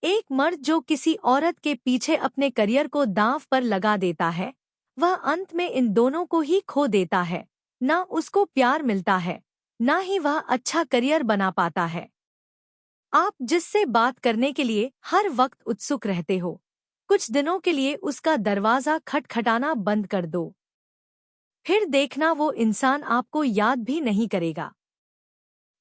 एक मर्द जो किसी औरत के पीछे अपने करियर को दांव पर लगा देता है, वह अंत में इन दोनों को ही खो देता है। ना उसको प्यार मिलता है, ना ही वह अच्छा करियर बना पाता है। आप जिससे बात करने के लिए हर वक्त उत्सुक रहते हो, कुछ दिनों के लिए उसका दरवाजा खटखटाना बंद कर दो। फिर देखना वो इंसान आपको याद भी नहीं करेगा।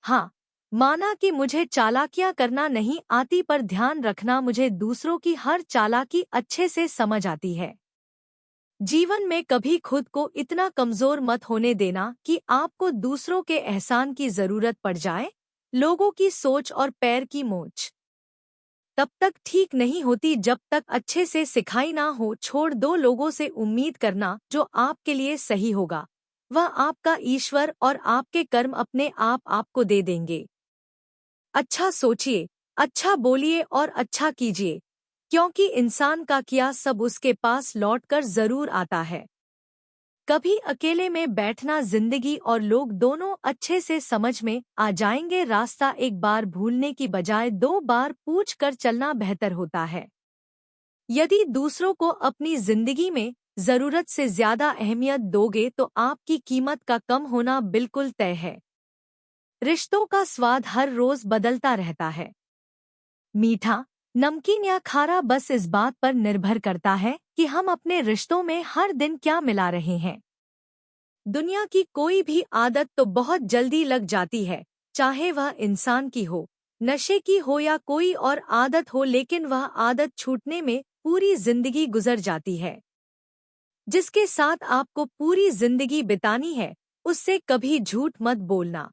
हाँ, माना कि मुझे चालाकियां करना नहीं आती, पर ध्यान रखना, मुझे दूसरों की हर चालाकी अच्छे से समझ आती है। जीवन में कभी खुद को इतना कमजोर मत होने देना कि आपको दूसरों के एहसान की जरूरत पड़ जाए। लोगों की सोच और पैर की मोच तब तक ठीक नहीं होती जब तक अच्छे से सिखाई ना हो। छोड़ दो लोगों से उम्मीद करना, जो आपके लिए सही होगा वह आपका ईश्वर और आपके कर्म अपने आप आपको दे देंगे। अच्छा सोचिए, अच्छा बोलिए और अच्छा कीजिए, क्योंकि इंसान का किया सब उसके पास लौटकर जरूर आता है। कभी अकेले में बैठना, जिंदगी और लोग दोनों अच्छे से समझ में आ जाएंगे। रास्ता एक बार भूलने की बजाय 2 बार पूछ कर चलना बेहतर होता है। यदि दूसरों को अपनी जिंदगी में जरूरत से ज्यादा अहमियत दोगे तो आपकी कीमत का कम होना बिल्कुल तय है। रिश्तों का स्वाद हर रोज बदलता रहता है। मीठा, नमकीन या खारा, बस इस बात पर निर्भर करता है कि हम अपने रिश्तों में हर दिन क्या मिला रहे हैं। दुनिया की कोई भी आदत तो बहुत जल्दी लग जाती है, चाहे वह इंसान की हो, नशे की हो या कोई और आदत हो, लेकिन वह आदत छूटने में पूरी जिंदगी गुजर जाती है। जिसके साथ आपको पूरी जिंदगी बितानी है, उससे कभी झूठ मत बोलना।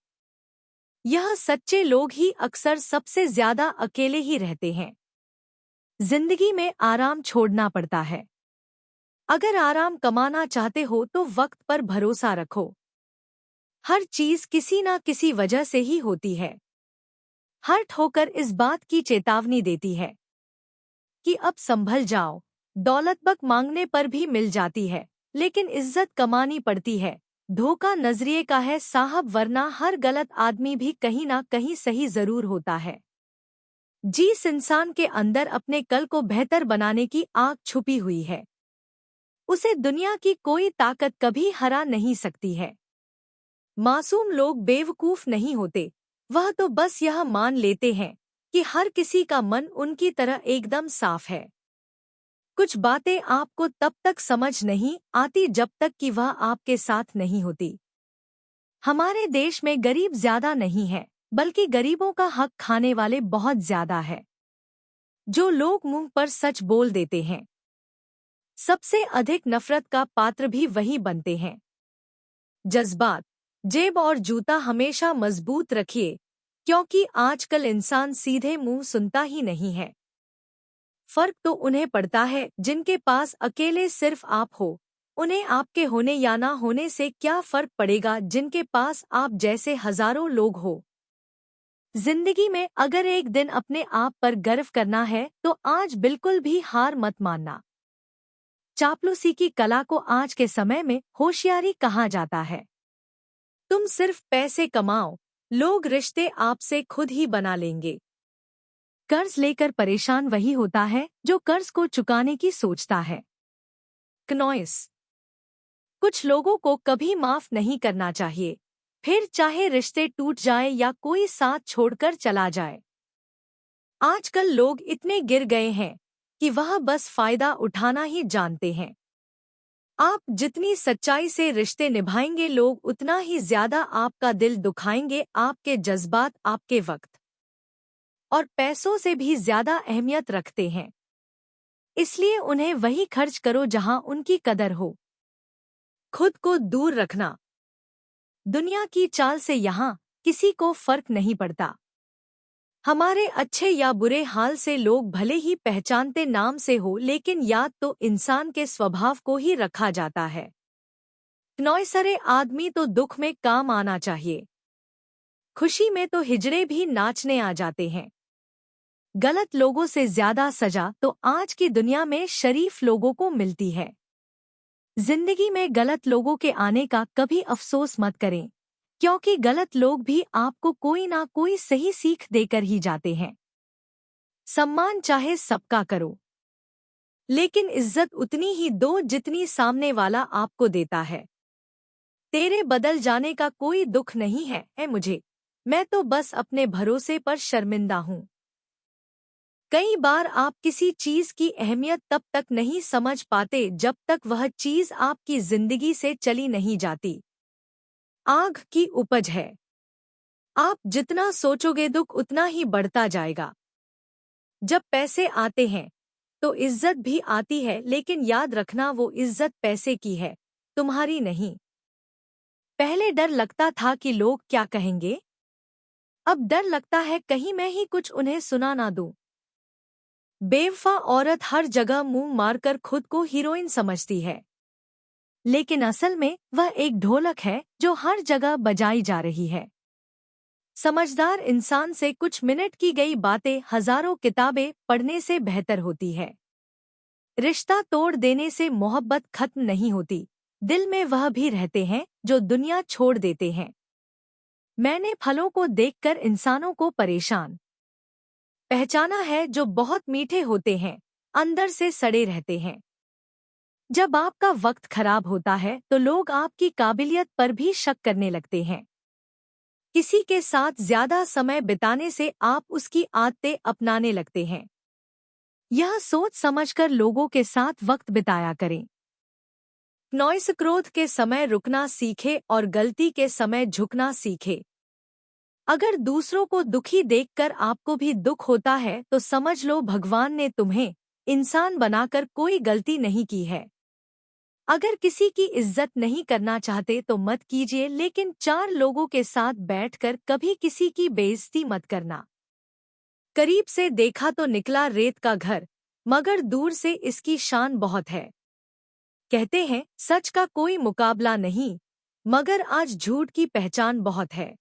यह सच्चे लोग ही अक्सर सबसे ज्यादा अकेले ही रहते हैं। जिंदगी में आराम छोड़ना पड़ता है। अगर आराम कमाना चाहते हो तो वक्त पर भरोसा रखो। हर चीज किसी ना किसी वजह से ही होती है। हर ठोकर इस बात की चेतावनी देती है कि अब संभल जाओ। दौलत बक मांगने पर भी मिल जाती है, लेकिन इज्जत कमानी पड़ती है। धोखा नजरिए का है साहब, वरना हर गलत आदमी भी कहीं ना कहीं सही जरूर होता है। जिस इंसान के अंदर अपने कल को बेहतर बनाने की आग छुपी हुई है, उसे दुनिया की कोई ताकत कभी हरा नहीं सकती है। मासूम लोग बेवकूफ नहीं होते, वह तो बस यह मान लेते हैं कि हर किसी का मन उनकी तरह एकदम साफ है। कुछ बातें आपको तब तक समझ नहीं आती जब तक कि वह आपके साथ नहीं होती। हमारे देश में गरीब ज्यादा नहीं है, बल्कि गरीबों का हक खाने वाले बहुत ज्यादा है। जो लोग मुंह पर सच बोल देते हैं, सबसे अधिक नफरत का पात्र भी वही बनते हैं। जज्बात, जेब और जूता हमेशा मजबूत रखिए, क्योंकि आजकल इंसान सीधे मुंह सुनता ही नहीं है। फर्क तो उन्हें पड़ता है जिनके पास अकेले सिर्फ आप हो। उन्हें आपके होने या ना होने से क्या फर्क पड़ेगा, जिनके पास आप जैसे हजारों लोग हो। जिंदगी में अगर एक दिन अपने आप पर गर्व करना है तो आज बिल्कुल भी हार मत मानना। चापलूसी की कला को आज के समय में होशियारी कहा जाता है। तुम सिर्फ पैसे कमाओ, लोग रिश्ते आपसे खुद ही बना लेंगे। कर्ज लेकर परेशान वही होता है जो कर्ज को चुकाने की सोचता है। क्नॉइस, कुछ लोगों को कभी माफ नहीं करना चाहिए, फिर चाहे रिश्ते टूट जाए या कोई साथ छोड़कर चला जाए। आजकल लोग इतने गिर गए हैं कि वह बस फायदा उठाना ही जानते हैं। आप जितनी सच्चाई से रिश्ते निभाएंगे, लोग उतना ही ज्यादा आपका दिल दुखाएंगे। आपके जज्बात आपके वक्त और पैसों से भी ज्यादा अहमियत रखते हैं, इसलिए उन्हें वही खर्च करो जहां उनकी कदर हो। खुद को दूर रखना, दुनिया की चाल से यहाँ किसी को फर्क नहीं पड़ता। हमारे अच्छे या बुरे हाल से लोग भले ही पहचानते नाम से हो, लेकिन याद तो इंसान के स्वभाव को ही रखा जाता है। नौसरे आदमी तो दुख में काम आना चाहिए, खुशी में तो हिजड़े भी नाचने आ जाते हैं। गलत लोगों से ज्यादा सजा तो आज की दुनिया में शरीफ लोगों को मिलती है। जिंदगी में गलत लोगों के आने का कभी अफसोस मत करें, क्योंकि गलत लोग भी आपको कोई ना कोई सही सीख देकर ही जाते हैं। सम्मान चाहे सबका करो, लेकिन इज्जत उतनी ही दो जितनी सामने वाला आपको देता है। तेरे बदल जाने का कोई दुख नहीं है मुझे, मैं तो बस अपने भरोसे पर शर्मिंदा हूँ। कई बार आप किसी चीज की अहमियत तब तक नहीं समझ पाते जब तक वह चीज आपकी जिंदगी से चली नहीं जाती। आग की उपज है। आप जितना सोचोगे दुख उतना ही बढ़ता जाएगा। जब पैसे आते हैं तो इज्जत भी आती है, लेकिन याद रखना वो इज्जत पैसे की है, तुम्हारी नहीं। पहले डर लगता था कि लोग क्या कहेंगे, अब डर लगता है कहीं मैं ही कुछ उन्हें सुना ना दूं। बेवफा औरत हर जगह मुंह मारकर खुद को हीरोइन समझती है, लेकिन असल में वह एक ढोलक है जो हर जगह बजाई जा रही है। समझदार इंसान से कुछ मिनट की गई बातें हजारों किताबें पढ़ने से बेहतर होती है। रिश्ता तोड़ देने से मोहब्बत खत्म नहीं होती, दिल में वह भी रहते हैं जो दुनिया छोड़ देते हैं। मैंने फलों को देखकर इंसानों को परेशान पहचाना है जो बहुत मीठे होते हैं, अंदर से सड़े रहते हैं। जब आपका वक्त खराब होता है तो लोग आपकी काबिलियत पर भी शक करने लगते हैं। किसी के साथ ज्यादा समय बिताने से आप उसकी आदतें अपनाने लगते हैं। यह सोच समझकर लोगों के साथ वक्त बिताया करें। नॉइस क्रोध के समय रुकना सीखे और गलती के समय झुकना सीखे। अगर दूसरों को दुखी देखकर आपको भी दुख होता है तो समझ लो भगवान ने तुम्हें इंसान बनाकर कोई गलती नहीं की है। अगर किसी की इज्जत नहीं करना चाहते तो मत कीजिए, लेकिन चार लोगों के साथ बैठकर कभी किसी की बेइज्जती मत करना। करीब से देखा तो निकला रेत का घर, मगर दूर से इसकी शान बहुत है। कहते हैं सच का कोई मुकाबला नहीं, मगर आज झूठ की पहचान बहुत है।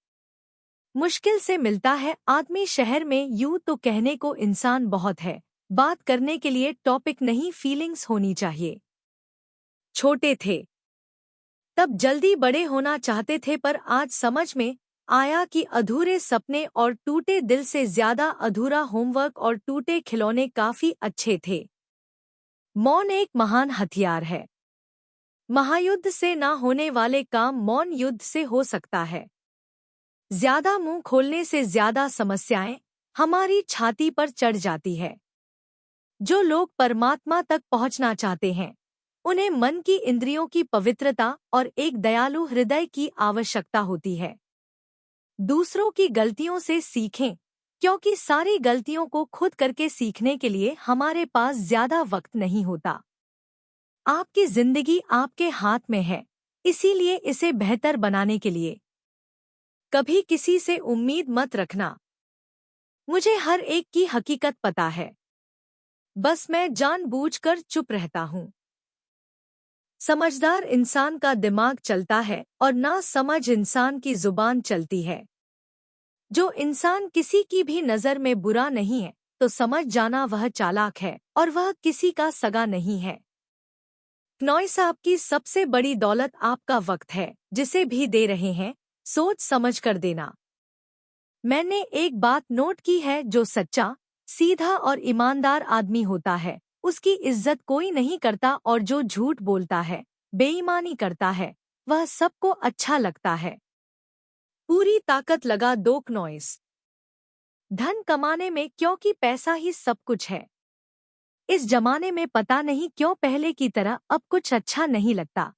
मुश्किल से मिलता है आदमी शहर में, यूं तो कहने को इंसान बहुत है, बात करने के लिए टॉपिक नहीं फीलिंग्स होनी चाहिए। छोटे थे तब जल्दी बड़े होना चाहते थे, पर आज समझ में आया कि अधूरे सपने और टूटे दिल से ज्यादा अधूरा होमवर्क और टूटे खिलौने काफी अच्छे थे। मौन एक महान हथियार है। महायुद्ध से ना होने वाले काम मौन युद्ध से हो सकता है। ज्यादा मुंह खोलने से ज्यादा समस्याएं हमारी छाती पर चढ़ जाती है। जो लोग परमात्मा तक पहुंचना चाहते हैं उन्हें मन की इंद्रियों की पवित्रता और एक दयालु हृदय की आवश्यकता होती है। दूसरों की गलतियों से सीखें, क्योंकि सारी गलतियों को खुद करके सीखने के लिए हमारे पास ज्यादा वक्त नहीं होता। आपकी जिंदगी आपके हाथ में है, इसीलिए इसे बेहतर बनाने के लिए कभी किसी से उम्मीद मत रखना। मुझे हर एक की हकीकत पता है, बस मैं जानबूझकर चुप रहता हूँ। समझदार इंसान का दिमाग चलता है और ना समझ इंसान की जुबान चलती है। जो इंसान किसी की भी नज़र में बुरा नहीं है तो समझ जाना वह चालाक है और वह किसी का सगा नहीं है। नॉइस आपकी सबसे बड़ी दौलत आपका वक्त है, जिसे भी दे रहे हैं सोच समझ कर देना। मैंने एक बात नोट की है, जो सच्चा, सीधा और ईमानदार आदमी होता है उसकी इज्जत कोई नहीं करता, और जो झूठ बोलता है, बेईमानी करता है, वह सबको अच्छा लगता है। पूरी ताकत लगा दो नॉइस धन कमाने में, क्योंकि पैसा ही सब कुछ है। इस जमाने में पता नहीं क्यों पहले की तरह अब कुछ अच्छा नहीं लगता।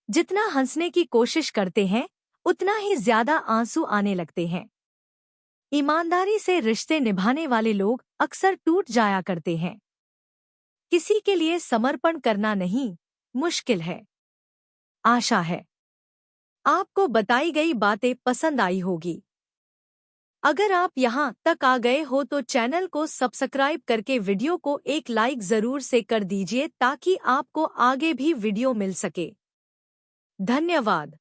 जितना हंसने की कोशिश करते हैं उतना ही ज्यादा आंसू आने लगते हैं। ईमानदारी से रिश्ते निभाने वाले लोग अक्सर टूट जाया करते हैं। किसी के लिए समर्पण करना नहीं मुश्किल है। आशा है आपको बताई गई बातें पसंद आई होगी। अगर आप यहाँ तक आ गए हो तो चैनल को सब्सक्राइब करके वीडियो को एक लाइक जरूर से कर दीजिए, ताकि आपको आगे भी वीडियो मिल सके। धन्यवाद।